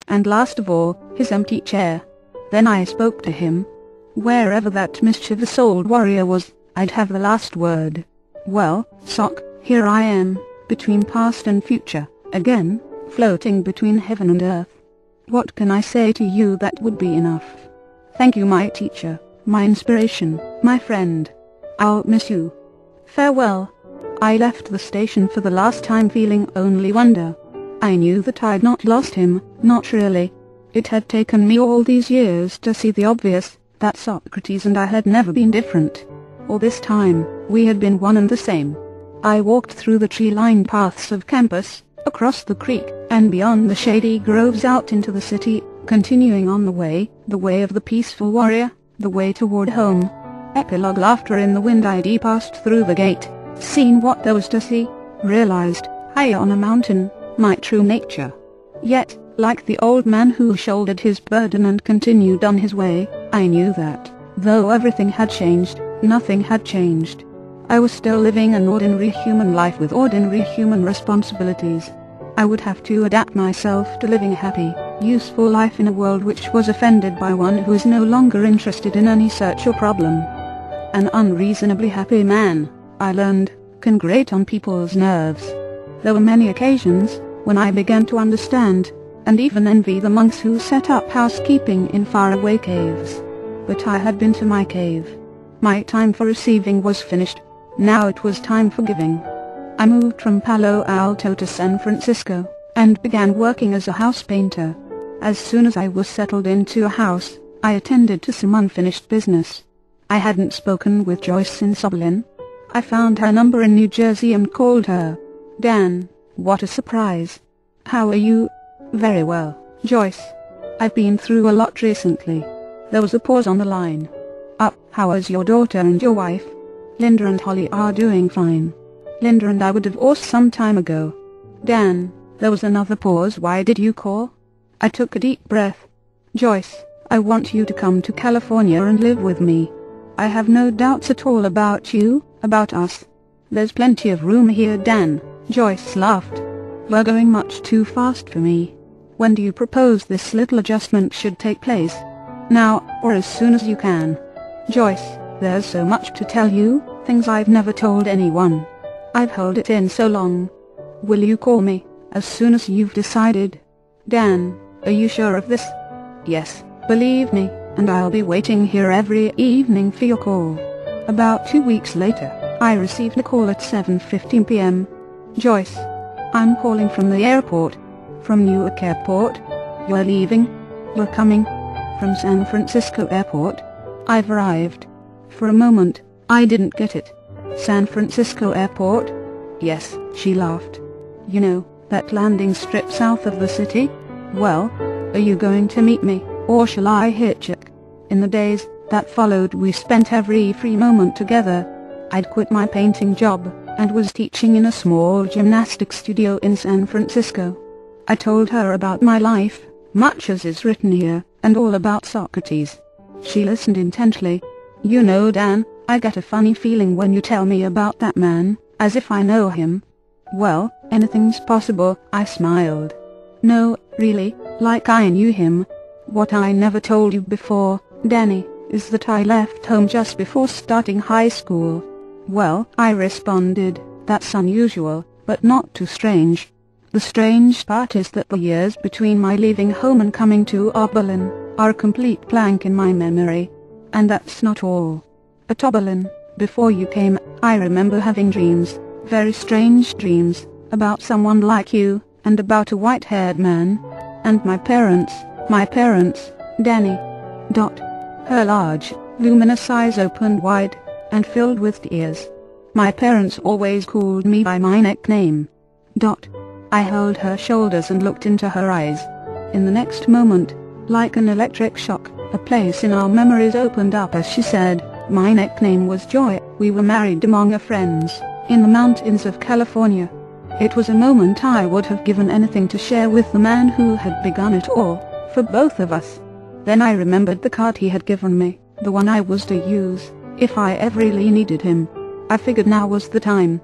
and last of all, his empty chair. Then I spoke to him. Wherever that mischievous old warrior was, I'd have the last word. Well, Sock, here I am, between past and future, again, floating between heaven and earth. What can I say to you that would be enough? Thank you, my teacher, my inspiration, my friend. I'll miss you. Farewell. I left the station for the last time feeling only wonder. I knew that I'd not lost him, not really. It had taken me all these years to see the obvious, that Socrates and I had never been different. All this time, we had been one and the same. I walked through the tree-lined paths of campus, across the creek, and beyond the shady groves out into the city, continuing on the way of the peaceful warrior, the way toward home. Epilogue. Laughter in the wind. I'd passed through the gate, seen what there was to see, realized, high on a mountain, my true nature. Yet, like the old man who shouldered his burden and continued on his way, I knew that, though everything had changed, nothing had changed. I was still living an ordinary human life with ordinary human responsibilities. I would have to adapt myself to living a happy, useful life in a world which was offended by one who is no longer interested in any search or problem. An unreasonably happy man, I learned, can grate on people's nerves. There were many occasions when I began to understand, and even envy the monks who set up housekeeping in faraway caves. But I had been to my cave. My time for receiving was finished. Now it was time for giving. I moved from Palo Alto to San Francisco, and began working as a house painter. As soon as I was settled into a house, I attended to some unfinished business. I hadn't spoken with Joyce since Oberlin. I found her number in New Jersey and called her. Dan, what a surprise. How are you? Very well, Joyce. I've been through a lot recently. There was a pause on the line. How is your daughter and your wife? Linda and Holly are doing fine. Linda and I were divorced some time ago. Dan, there was another pause. Why did you call? I took a deep breath. Joyce, I want you to come to California and live with me. I have no doubts at all about you, about us. There's plenty of room here, Dan. Joyce laughed. We're going much too fast for me. When do you propose this little adjustment should take place? Now, or as soon as you can. Joyce, there's so much to tell you, things I've never told anyone. I've held it in so long. Will you call me, as soon as you've decided? Dan, are you sure of this? Yes, believe me, and I'll be waiting here every evening for your call. About 2 weeks later, I received a call at 7:15 p.m. Joyce, I'm calling from the airport. From Newark Airport. You're leaving? We're coming. From San Francisco Airport. I've arrived. For a moment, I didn't get it. San Francisco Airport? Yes, she laughed. You know, that landing strip south of the city? Well, are you going to meet me, or shall I hitchhike? In the days that followed, we spent every free moment together. I'd quit my painting job, and was teaching in a small gymnastics studio in San Francisco. I told her about my life, much as is written here, and all about Socrates. She listened intently. You know, Dan, I get a funny feeling when you tell me about that man, as if I know him. Well, anything's possible, I smiled. No, really, like I knew him. What I never told you before, Danny, is that I left home just before starting high school. Well, I responded, that's unusual, but not too strange. The strange part is that the years between my leaving home and coming to Oberlin are a complete blank in my memory. And that's not all. At Oberlin, before you came, I remember having dreams, very strange dreams, about someone like you, and about a white-haired man. And my parents, Danny. Her large, luminous eyes opened wide, and filled with tears. My parents always called me by my nickname. I held her shoulders and looked into her eyes. In the next moment, like an electric shock, a place in our memories opened up as she said, my nickname was Joy. We were married among our friends, in the mountains of California. It was a moment I would have given anything to share with the man who had begun it all, for both of us. Then I remembered the card he had given me, the one I was to use, if I ever really needed him. I figured now was the time.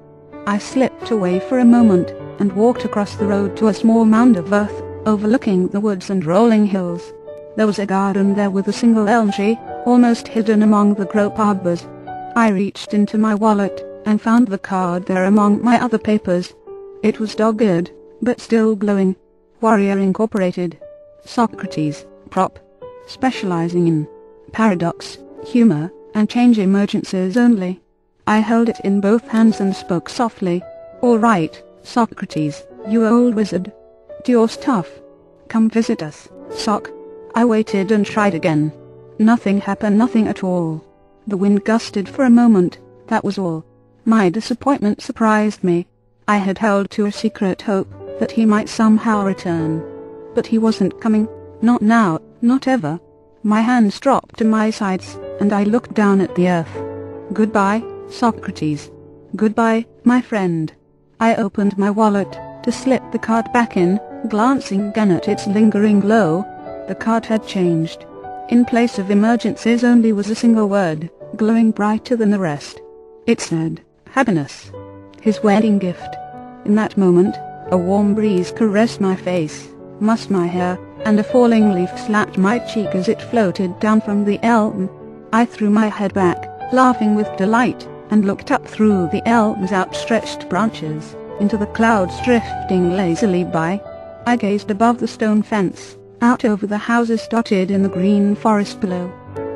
I slipped away for a moment, and walked across the road to a small mound of earth, overlooking the woods and rolling hills. There was a garden there with a single elm tree, almost hidden among the grove arbors. I reached into my wallet, and found the card there among my other papers. It was dogged, but still glowing. Warrior Incorporated. Socrates, Prop. Specializing in paradox, humor, and change emergencies only. I held it in both hands and spoke softly. "All right, Socrates, you old wizard. Do your stuff. Come visit us, Soc." I waited and tried again. Nothing happened, nothing at all. The wind gusted for a moment, that was all. My disappointment surprised me. I had held to a secret hope that he might somehow return. But he wasn't coming, not now, not ever. My hands dropped to my sides, and I looked down at the earth. "Goodbye, Socrates. Goodbye, my friend." I opened my wallet to slip the card back in, glancing again at its lingering glow. The card had changed. In place of emergencies only was a single word, glowing brighter than the rest. It said, happiness. His wedding gift. In that moment, a warm breeze caressed my face, mussed my hair, and a falling leaf slapped my cheek as it floated down from the elm. I threw my head back, laughing with delight, and looked up through the elm's outstretched branches, into the clouds drifting lazily by. I gazed above the stone fence, out over the houses dotted in the green forest below.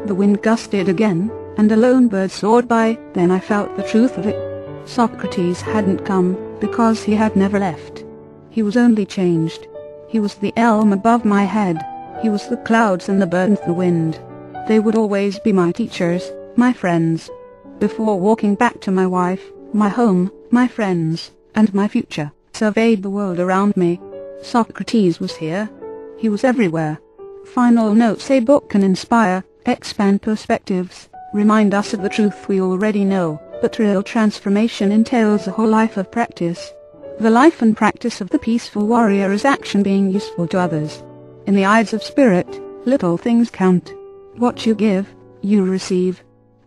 The wind gusted again, and a lone bird soared by. Then I felt the truth of it. Socrates hadn't come, because he had never left. He was only changed. He was the elm above my head. He was the clouds and the bird and the wind. They would always be my teachers, my friends. Before walking back to my wife, my home, my friends, and my future, surveyed the world around me. Socrates was here. He was everywhere. Final notes: a book can inspire, expand perspectives, remind us of the truth we already know, but real transformation entails a whole life of practice. The life and practice of the peaceful warrior is action being useful to others. In the eyes of spirit, little things count. What you give, you receive.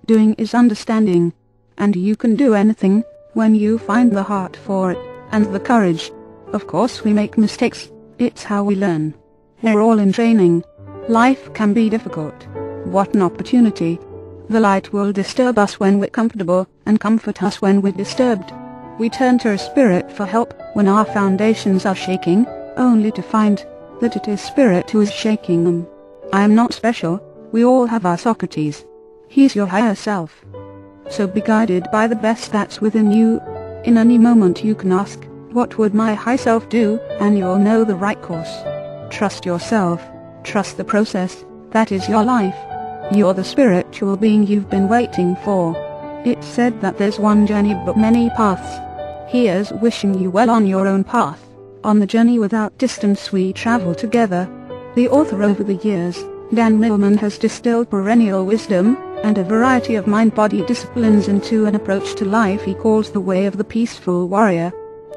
Doing is understanding. And you can do anything, when you find the heart for it, and the courage. Of course we make mistakes, it's how we learn. They're all in training. Life can be difficult. What an opportunity. The light will disturb us when we're comfortable, and comfort us when we're disturbed. We turn to our spirit for help when our foundations are shaking, only to find that it is spirit who is shaking them. I am not special, we all have our Socrates. He's your higher self. So be guided by the best that's within you. In any moment you can ask, what would my high self do, and you'll know the right course. Trust yourself, trust the process, that is your life. You're the spiritual being you've been waiting for. It's said that there's one journey but many paths. Here's wishing you well on your own path, on the journey without distance we travel together. The author over the years, Dan Millman, has distilled perennial wisdom and a variety of mind-body disciplines into an approach to life he calls the way of the peaceful warrior.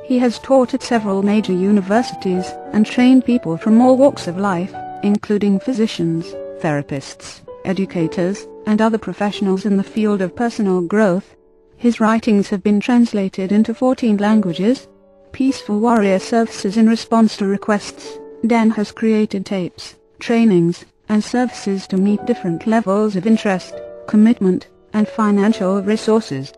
He has taught at several major universities and trained people from all walks of life, including physicians, therapists, educators, and other professionals in the field of personal growth. His writings have been translated into 14 languages. Peaceful Warrior services in response to requests. Dan has created tapes, trainings, and services to meet different levels of interest, commitment, and financial resources.